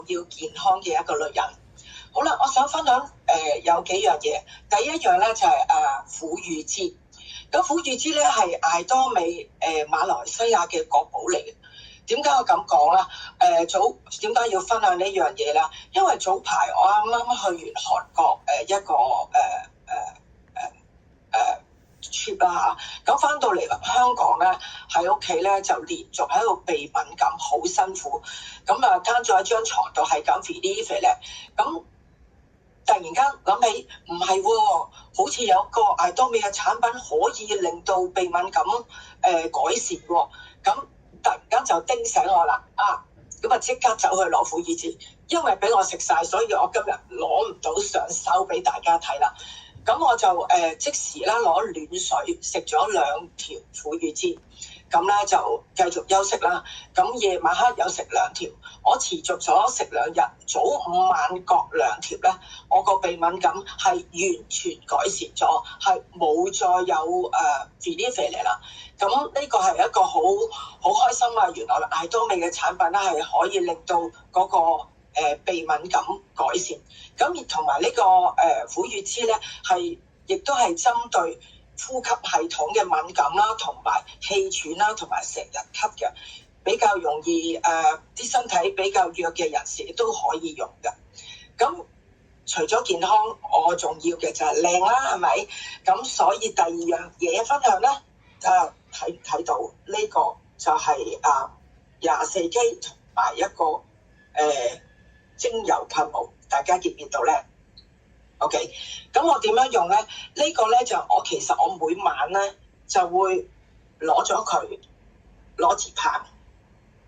要健康嘅一個女人。好啦，我想分享有幾樣嘢。第一樣咧就係婦孺節。咁婦孺節咧係艾多美馬來西亞嘅國寶嚟嘅。點解我咁講咧？點解要分享呢樣嘢咧？因為早排我啱啱去完韓國一個trip 啦嚇，咁翻到嚟香港咧，喺屋企咧就連續喺度鼻敏感，好辛苦。咁攤咗喺張床度係咁 relief 咧，咁突然間諗起唔係喎，好似有個艾多美嘅產品可以令到鼻敏感改善喎。咁突然間就叮醒我啦，咁即刻走去攞婦孺節，因為俾我食晒，所以我今日攞唔到上手俾大家睇啦。咁我就即時啦攞暖水食咗2條婦孺節，咁咧就繼續休息啦。咁夜晚黑有食2條，我持續咗食2日，早午晚各2條咧，我個鼻敏感係完全改善咗，係冇再有relief 嚟啦。咁呢個係一個好開心啊！原來艾多美嘅產品咧係可以令到嗰個鼻敏感改善。咁而同埋呢個婦孺節咧係亦都係針對呼吸系統嘅敏感啦，同埋氣喘啦，同埋成日咳嘅，比較容易啲身體比較弱嘅人士都可以用嘅。咁除咗健康，我重要嘅就係靚啦，係咪？咁所以第2樣嘢分享咧，睇到呢個就係24K 同埋一個精油噴霧，大家見唔見到咧 ？OK， 咁我點樣用咧？呢個咧就其實我每晚咧就會攞咗佢，攞支棒，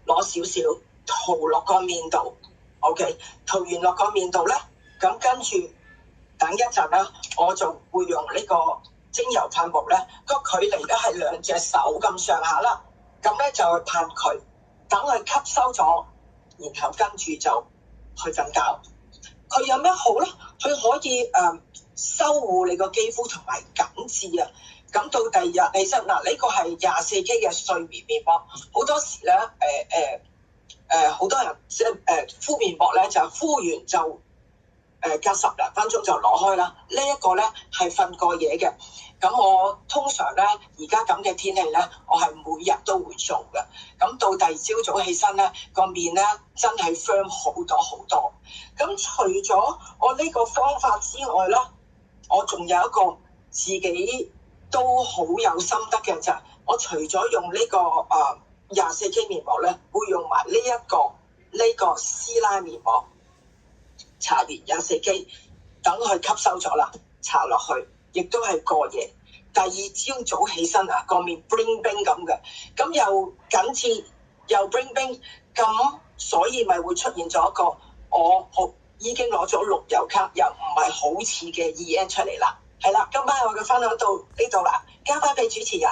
攞少少塗落個面度。OK， 塗完落個面度咧，咁跟住等一陣啦，我就會用呢個精油噴霧咧，個距離咧係2隻手咁上下啦。咁咧就去噴佢，等佢吸收咗，然後跟住就去瞓覺。佢有咩好咧？佢可以修護你個肌膚同埋緊緻啊！咁到第2日起身嗱，呢個係24K 嘅睡眠面膜。好多時咧好多人即係敷面膜咧，就敷完就隔10零分鐘就攞開啦。呢一個咧係瞓過夜嘅。咁我通常咧而家咁嘅天氣咧，我係每日都會做嘅。咁到第2朝早起身咧，個面咧真係 firm 好多好多。咁除咗我呢個方法之外咧，我仲有一個自己都好有心得嘅，就係我除咗用呢個24K 面膜咧，會用埋呢個師奶面膜，搽完24K，等佢吸收咗啦，搽落去，亦都係過夜。第2朝早起身個面 bling bling 咁嘅，咁又緊緻又 bling bling，咁所以咪會出現咗一個我已經攞咗綠油卡，又唔係好似嘅 EN 出嚟啦。係啦，今晚我嘅分享到呢度啦，交翻俾主持人。